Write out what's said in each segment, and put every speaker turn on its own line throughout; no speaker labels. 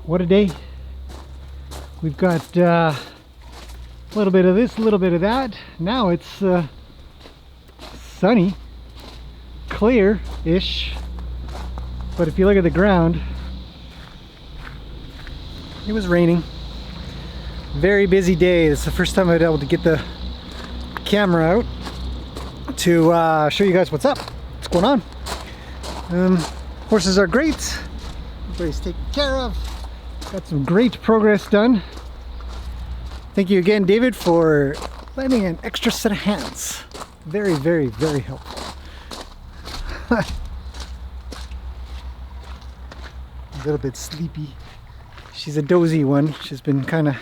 what a day. We've got a little bit of this, a little bit of that. Now it's sunny, clear-ish, but if you look at the ground, it was raining. Very busy day. It's the first time I've been able to get the camera out to show you guys what's up, what's going on. Horses are great. Everybody's taken care of. Got some great progress done. Thank you again, David, for lending an extra set of hands. Very, very, very helpful. A little bit sleepy. She's a dozy one. She's been kind of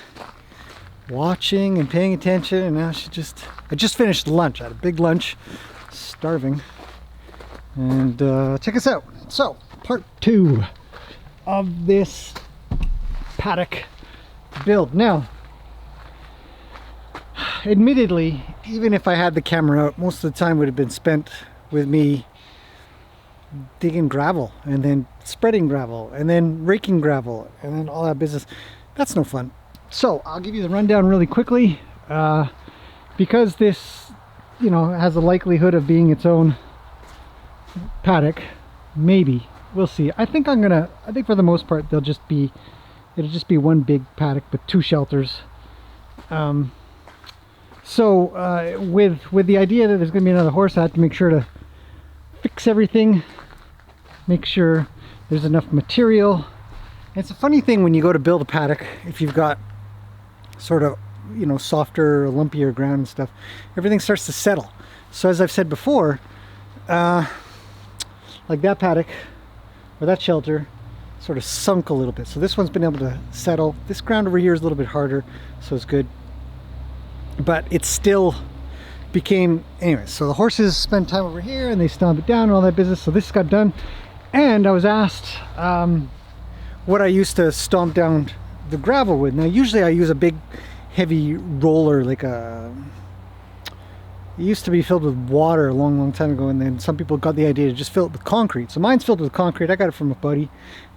watching and paying attention, and now I just finished lunch. I had a big lunch, starving. And check us out. So, part 2 of this paddock build. Now, admittedly, even if I had the camera out, most of the time would have been spent with me digging gravel and then spreading gravel and then raking gravel and then all that business. That's no fun. So I'll give you the rundown really quickly, because this, has a likelihood of being its own paddock. Maybe, we'll see. I think for the most part it'll just be one big paddock with 2 shelters. So with the idea that there's going to be another horse, I have to make sure to fix everything, make sure there's enough material. And it's a funny thing when you go to build a paddock, if you've got sort of softer, lumpier ground and stuff, everything starts to settle. So as I've said before, like that paddock or that shelter sort of sunk a little bit. So this one's been able to settle. This ground over here is a little bit harder, so it's good. But it still became, anyway, so the horses spent time over here and they stomped it down and all that business. So this got done. And I was asked what I used to stomp down the gravel with. Now usually I use a big heavy roller, like it used to be filled with water a long time ago, and then some people got the idea to just fill it with concrete. So mine's filled with concrete. I got it from a buddy,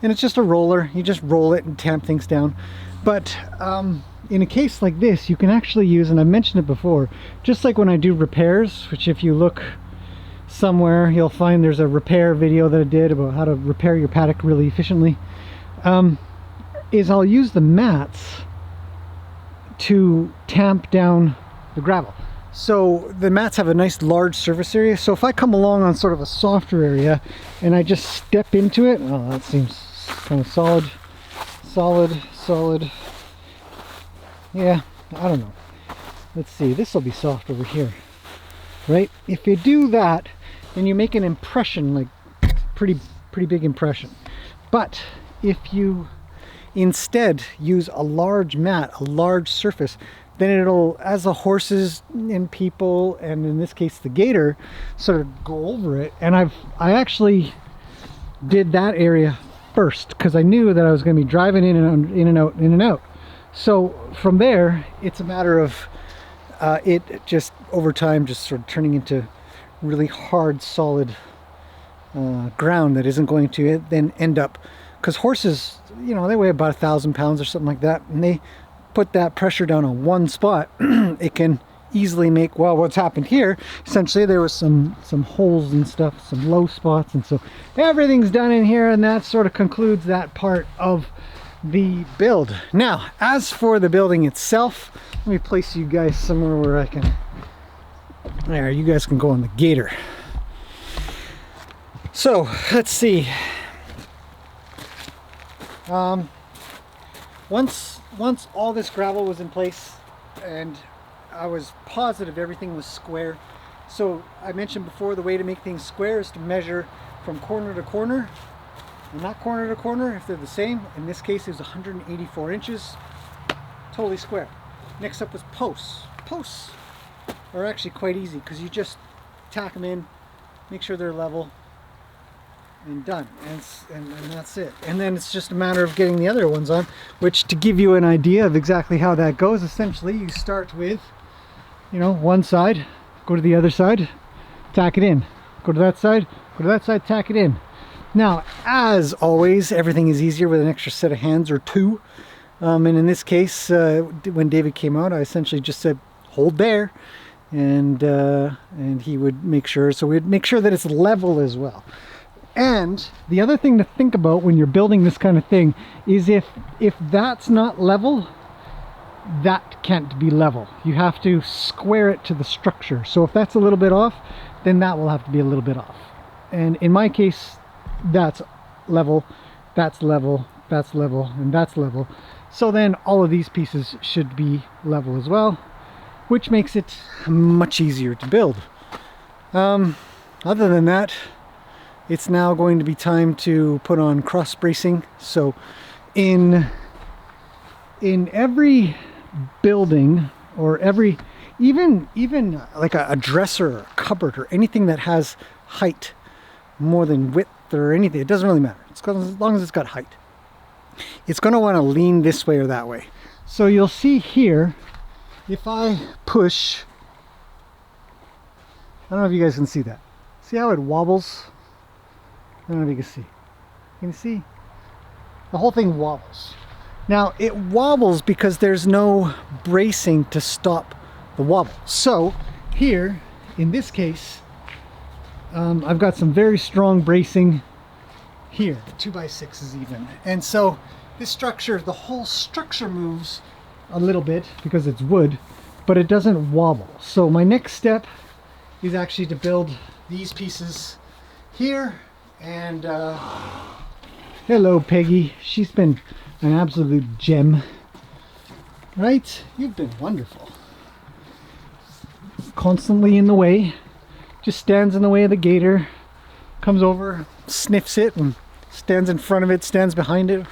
and it's just a roller. You just roll it and tamp things down. But in a case like this, you can actually use, and I mentioned it before, just like when I do repairs, which if you look somewhere, you'll find there's a repair video that I did about how to repair your paddock really efficiently, is I'll use the mats to tamp down the gravel. So the mats have a nice large surface area, so if I come along on sort of a softer area and I just step into it, oh, that seems kind of solid. Yeah, I don't know. Let's see, this will be soft over here, right? If you do that, then you make an impression, like pretty big impression. But if you instead use a large mat, a large surface, then it'll, as the horses and people, and in this case the gator, sort of go over it. And I actually did that area first because I knew that I was going to be driving in and out. So from there, it's a matter of it just over time just sort of turning into really hard, solid ground that isn't going to then end up, because horses, they weigh about 1,000 pounds or something like that, and they put that pressure down on one spot. It can easily make, well, what's happened here, essentially there was some holes and stuff, some low spots, and so everything's done in here, and that sort of concludes that part of the build. Now, as for the building itself, let me place you guys somewhere where I can, there, you guys can go on the gator. So let's see. Once all this gravel was in place and I was positive everything was square. So I mentioned before, the way to make things square is to measure from corner to corner, and not corner to corner if they're the same. In this case it was 184 inches, totally square. Next up was posts. Posts are actually quite easy because you just tack them in, make sure they're level, and done, and that's it. And then it's just a matter of getting the other ones on, which, to give you an idea of exactly how that goes, essentially you start with one side, go to the other side, tack it in, go to that side, tack it in. Now, as always, everything is easier with an extra set of hands or two. And in this case, when David came out, I essentially just said, hold there. And he would make sure, so we'd make sure that it's level as well. And the other thing to think about when you're building this kind of thing is if that's not level, that can't be level. You have to square it to the structure. So if that's a little bit off, then that will have to be a little bit off. And in my case, that's level, that's level, that's level, and that's level. So then all of these pieces should be level as well, which makes it much easier to build. Other than that, it's now going to be time to put on cross bracing. So in every building, or every, even like a dresser or a cupboard or anything that has height more than width or anything, it doesn't really matter. As long as it's got height, it's going to want to lean this way or that way. So you'll see here, if I push, I don't know if you guys can see that. See how it wobbles? I don't know if you can see. Can you see? The whole thing wobbles. Now, it wobbles because there's no bracing to stop the wobble. So here, in this case, I've got some very strong bracing here, the 2x6s even. And so this structure, the whole structure moves a little bit because it's wood, but it doesn't wobble. So my next step is actually to build these pieces here. And hello, Peggy. She's been an absolute gem. Right? You've been wonderful. Constantly in the way. Just stands in the way of the gator. Comes over, sniffs it, and stands in front of it, stands behind it.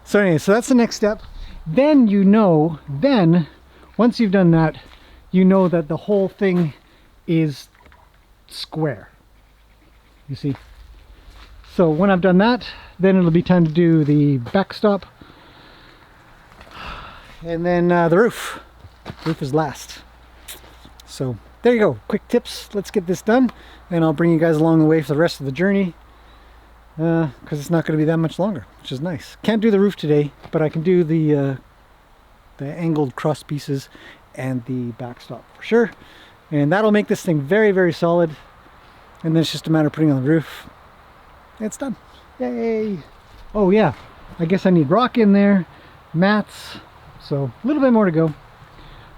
So anyway, so that's the next step. Then you know, once you've done that, you know that the whole thing is square. You see? So when I've done that, then it'll be time to do the backstop. And then the roof. Roof is last. So there you go. Quick tips. Let's get this done. And I'll bring you guys along the way for the rest of the journey. Because it's not going to be that much longer, which is nice. Can't do the roof today, but I can do the angled cross pieces and the backstop for sure. And that'll make this thing very, very solid. And then it's just a matter of putting on the roof. It's done. Yay! Oh yeah, I guess I need rock in there, mats, so a little bit more to go.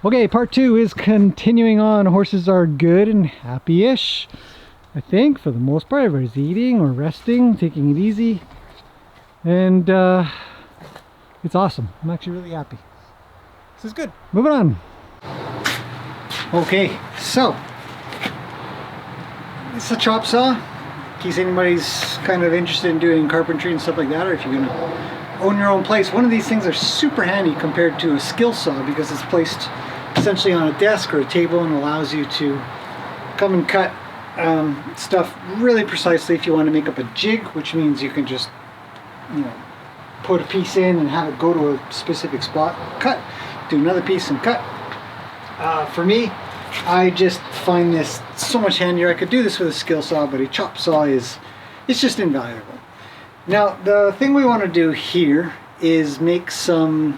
Okay, part 2 is continuing on. Horses are good and happy-ish, I think, for the most part. Everybody's eating or resting, taking it easy. And it's awesome. I'm actually really happy. This is good. Moving on. Okay, so it's a chop saw. In case anybody's kind of interested in doing carpentry and stuff like that, or if you're going to own your own place, one of these things are super handy compared to a skill saw because it's placed essentially on a desk or a table and allows you to come and cut stuff really precisely if you want to make up a jig, which means you can just, you know, put a piece in and have it go to a specific spot, cut, do another piece and cut. For me, I just find this so much handier. I could do this with a skill saw, but a chop saw it's just invaluable. Now, the thing we want to do here is make some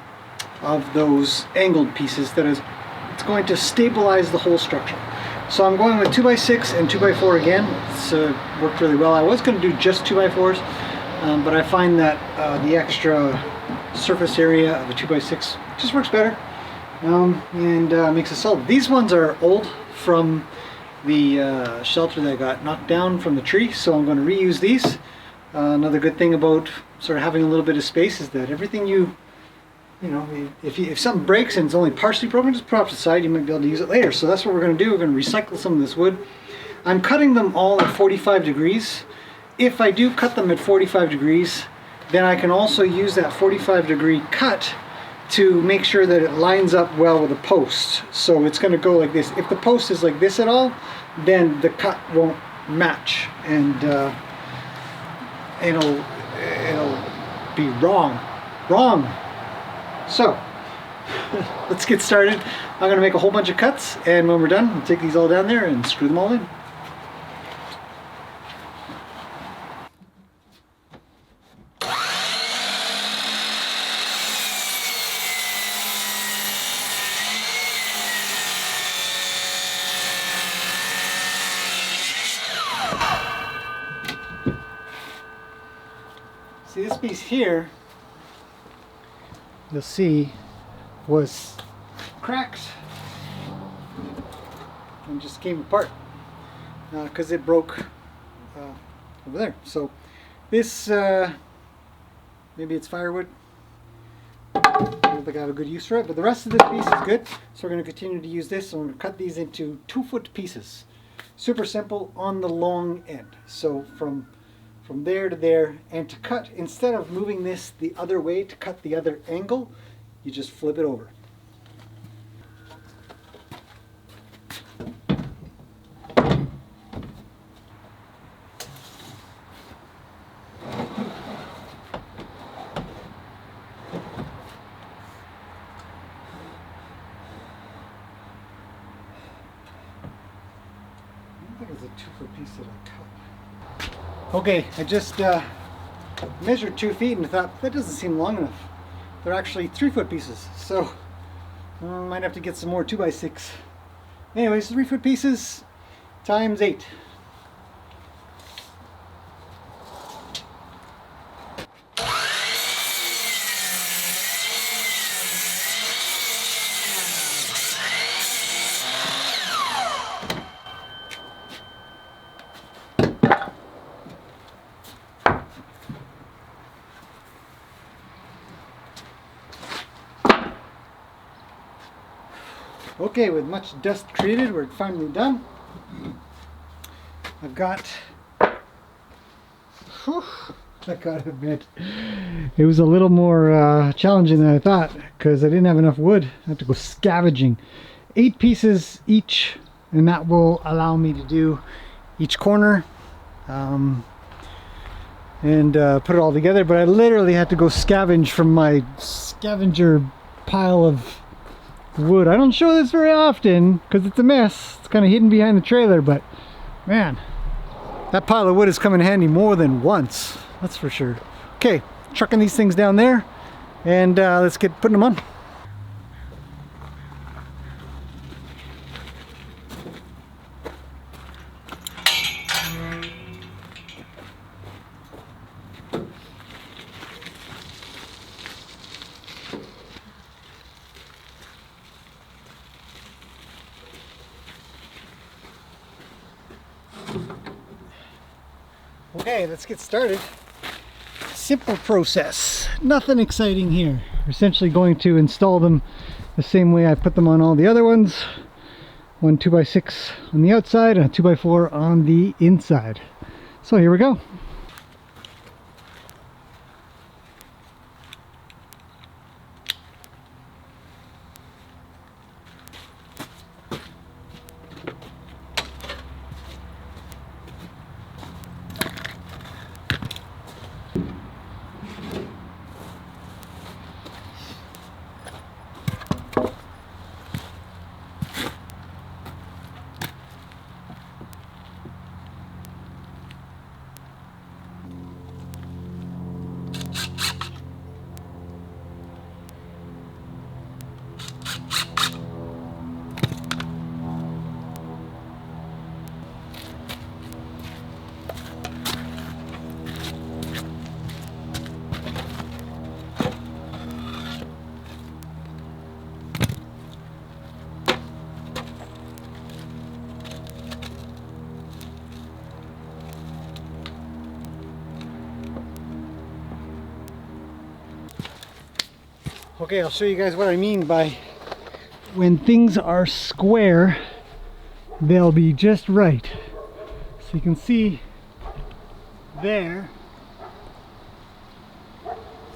of those angled pieces that is, it's going to stabilize the whole structure. So I'm going with 2x6 and 2x4 again. It's worked really well. I was going to do just 2x4s, but I find that the extra surface area of a 2x6 just works better. And makes it solid. These ones are old from the shelter that got knocked down from the tree, so I'm going to reuse these. Another good thing about sort of having a little bit of space is that everything you know, if something breaks and it's only partially broken, just put it off to the side. You might be able to use it later. So that's what we're going to do. We're going to recycle some of this wood. I'm cutting them all at 45 degrees. If I do cut them at 45 degrees, then I can also use that 45 degree cut to make sure that it lines up well with the post. So it's going to go like this. If the post is like this at all, then the cut won't match, and it'll be wrong. So let's get started. I'm going to make a whole bunch of cuts, and when we're done, we'll take these all down there and screw them all in. piece here, you'll see, was cracked and just came apart because it broke over there. So this, maybe it's firewood. I don't think I have a good use for it, but the rest of this piece is good. So we're going to continue to use this. So I'm going to cut these into 2-foot pieces. Super simple on the long end. So from there to there, and to cut, instead of moving this the other way to cut the other angle, you just flip it over. I think it's a 2-foot piece that I cut. Okay, I just measured 2 feet and I thought that doesn't seem long enough. They're actually 3-foot pieces, so I might have to get some more 2x6. Anyways, 3-foot pieces times 8. Okay, with much dust created, we're finally done. I've got, I gotta admit, it was a little more challenging than I thought because I didn't have enough wood. I have to go scavenging. 8 pieces each, and that will allow me to do each corner and put it all together. But I literally had to go scavenge from my scavenger pile of wood. I don't show this very often because it's a mess. It's kind of hidden behind the trailer, but man, that pile of wood has come in handy more than once, that's for sure. Okay, trucking these things down there, and let's get putting them on. Okay, let's get started. Simple process, nothing exciting here. We're essentially going to install them the same way I put them on all the other ones. One 2x6 on the outside and a 2x4 on the inside. So here we go. Okay, I'll show you guys what I mean by when things are square, they'll be just right. So you can see there,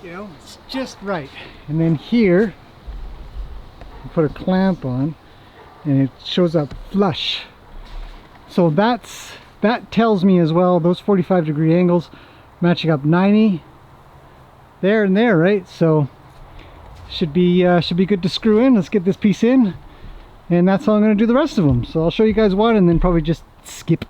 you know, it's just right. And then here, you put a clamp on and it shows up flush. So that tells me as well, those 45-degree angles matching up 90 there and there, right? So should be good to screw in. Let's get this piece in, and that's how I'm going to do the rest of them. So I'll show you guys one and then probably just skip.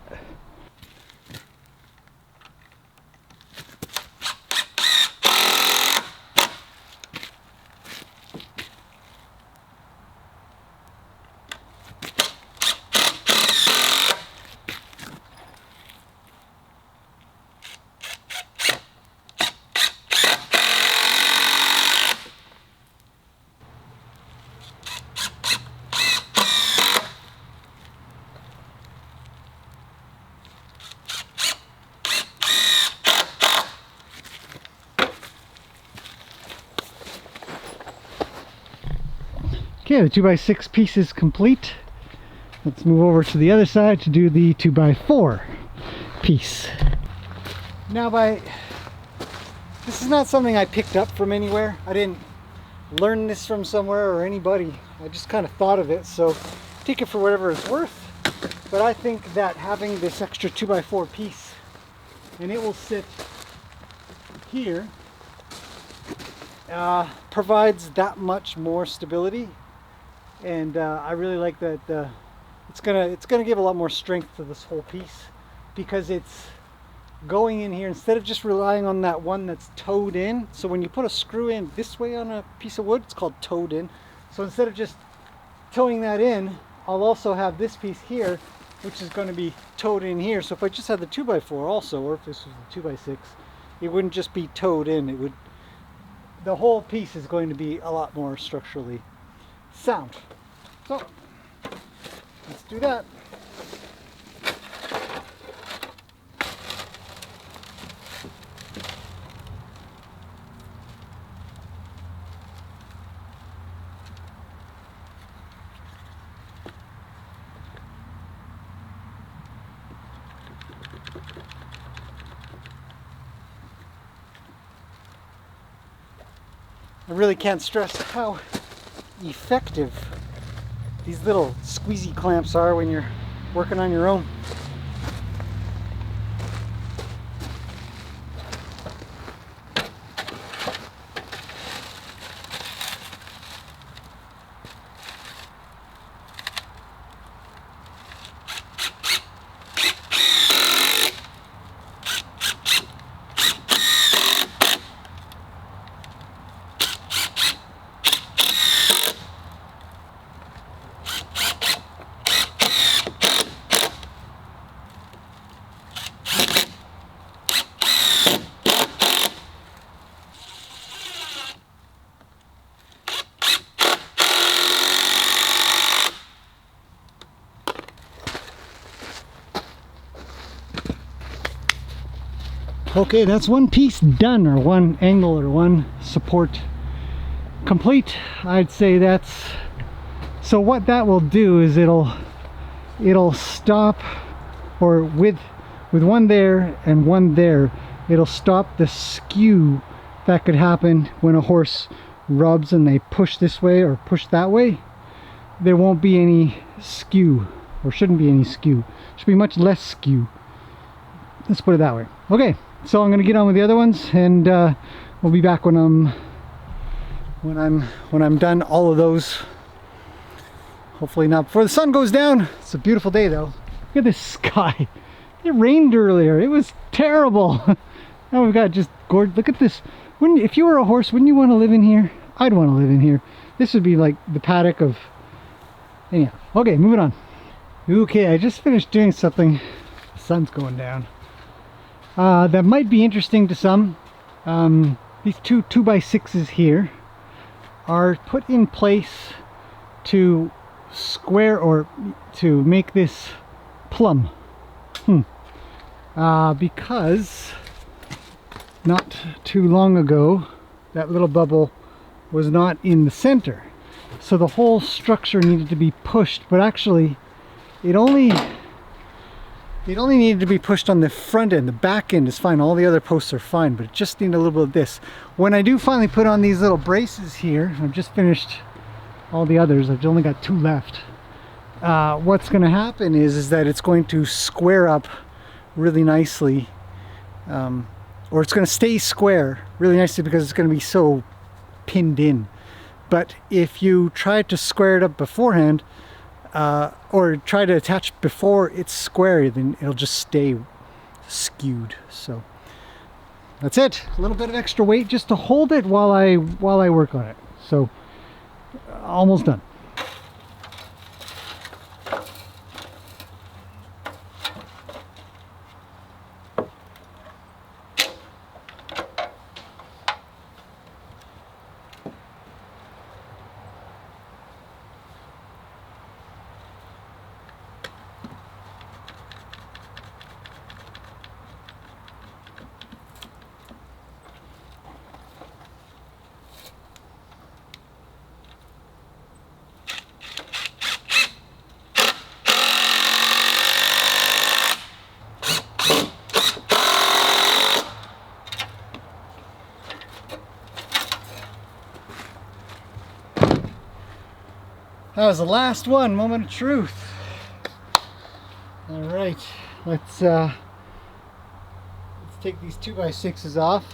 Okay, the 2x6 piece is complete. Let's move over to the other side to do the 2x4 piece. Now this is not something I picked up from anywhere. I didn't learn this from somewhere or anybody. I just kind of thought of it, so take it for whatever it's worth. But I think that having this extra 2x4 piece, and it will sit here, provides that much more stability. And I really like that it's gonna give a lot more strength to this whole piece, because it's going in here instead of just relying on that one that's towed in. So when you put a screw in this way on a piece of wood, it's called towed in. So instead of just towing that in, I'll also have this piece here, which is going to be towed in here. So if I just had the 2x4 also, or if this was the 2x6, it wouldn't just be towed in. It would, the whole piece is going to be a lot more structurally sound. So let's do that. I really can't stress how effective these little squeezy clamps are when you're working on your own. Okay, that's one piece done, or one angle, or one support complete. I'd say that's, so what that will do is it'll stop, or with one there and one there, it'll stop the skew that could happen when a horse rubs and they push this way or push that way. There won't be any skew, or shouldn't be any skew. Should be much less skew. Let's put it that way. Okay. So I'm going to get on with the other ones, and we'll be back when I'm done all of those. Hopefully not before the sun goes down. It's a beautiful day though. Look at this sky. It rained earlier. It was terrible. Now we've got just gorgeous. Look at this. If you were a horse, wouldn't you want to live in here? I'd want to live in here. This would be like the paddock of. Anyhow. Okay, moving on. Okay, I just finished doing something. The sun's going down. That might be interesting to some. These two 2x6s here are put in place to square, or to make this plumb. Because not too long ago that little bubble was not in the center, so the whole structure needed to be pushed, but actually it only needed to be pushed on the front end. The back end is fine. All the other posts are fine, but it just needed a little bit of this. When I do finally put on these little braces here, I've just finished all the others. I've only got 2 left. What's going to happen is that it's going to square up really nicely, or it's going to stay square really nicely because it's going to be so pinned in. But if you try to square it up beforehand, or try to attach before it's square, then it'll just stay skewed. So that's it. A little bit of extra weight just to hold it while I work on it. So almost done. That was the last one, moment of truth. All right, let's take these 2x6s off.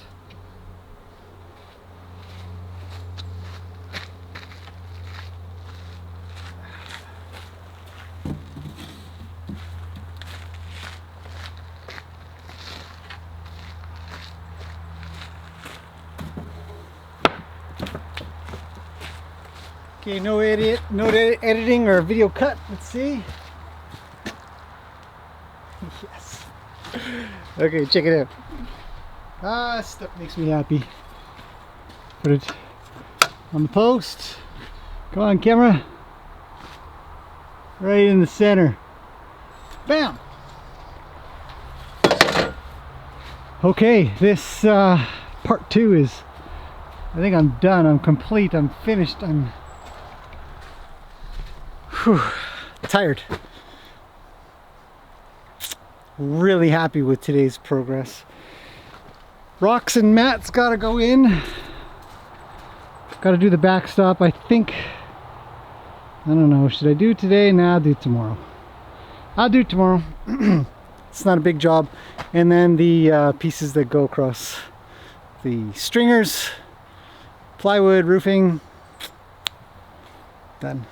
Okay, no editing or video cut. Let's see. Yes. Okay, check it out. Ah, stuff makes me happy. Put it on the post. Come on, camera. Right in the center. Bam! Okay, this part 2 is, I think I'm done. I'm complete. I'm finished. I'm tired. Really happy with today's progress. Rocks and mats gotta go in. Gotta do the backstop. I think, I don't know, should I do it today? Nah, I'll do it tomorrow. I'll do it tomorrow. It's not a big job. And then the pieces that go across the stringers, plywood, roofing, done.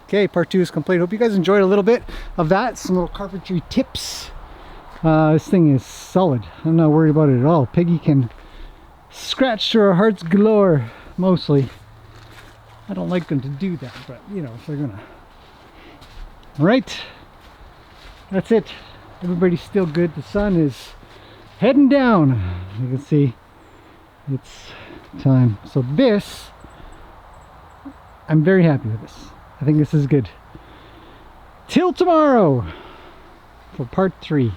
Okay, part 2 is complete. Hope you guys enjoyed a little bit of that. Some little carpentry tips. This thing is solid. I'm not worried about it at all. Peggy can scratch to her heart's galore, mostly. I don't like them to do that, but you know, if they're gonna. Alright, that's it. Everybody's still good. The sun is heading down. You can see it's time. So this, I'm very happy with this. I think this is good. Till tomorrow for part 3.